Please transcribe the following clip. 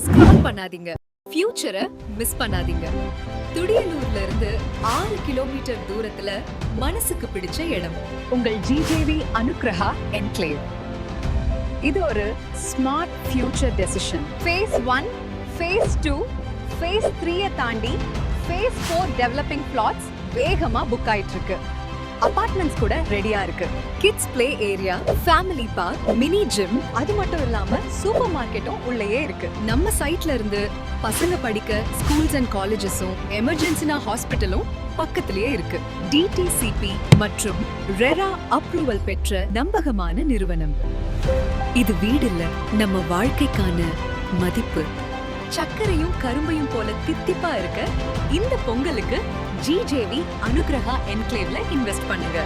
Scroll பண்ணாதீங்க, ஃபியூச்சரை miss பண்ணாதீங்க. துடியலூர்ல இருந்து 6 கிலோமீட்டர் தூரத்துல மனசுக்கு பிடிச்ச இடம் உங்கள் ஜிஜேவி அனுகிரஹா என்க்ளேவ். இது ஒரு smart future decision. Phase 1, phase 2, phase 3 தாண்டி ஃபேஸ் 4 டெவலப்பிங் பிளாட்ஸ் வேகமா புக் ஆயிட்டு இருக்கு. அபார்ட்மெண்ட்ஸ் கூட ரெடியா இருக்கு. Kids play area, family park, mini gym, அது மட்டும் இல்லாம சூப்பர் மார்க்கெட்டும் உள்ளேயே இருக்கு. நம்ம சைட்ல இருந்து பசங்க படிக்க ஸ்கூல்ஸ் அண்ட் காலேஜஸும் எமர்ஜென்சினா ஹாஸ்பிட்டலும் பக்கத்திலேயே இருக்கு. டிடிசிபி மற்றும் ரெரா அப்ரூவல் பெற்ற நம்பகமான நிறுவனம். இது வீடு இல்ல, நம்ம வாழ்க்கைக்கான மதிப்பு. சர்க்கரையும் கரும்பையும் போல தித்திப்பா இருக்க இந்த பொங்கலுக்கு ஜிஜேவி அனுகிரஹா என்க்ளேவ்ல இன்வெஸ்ட் பண்ணுங்க.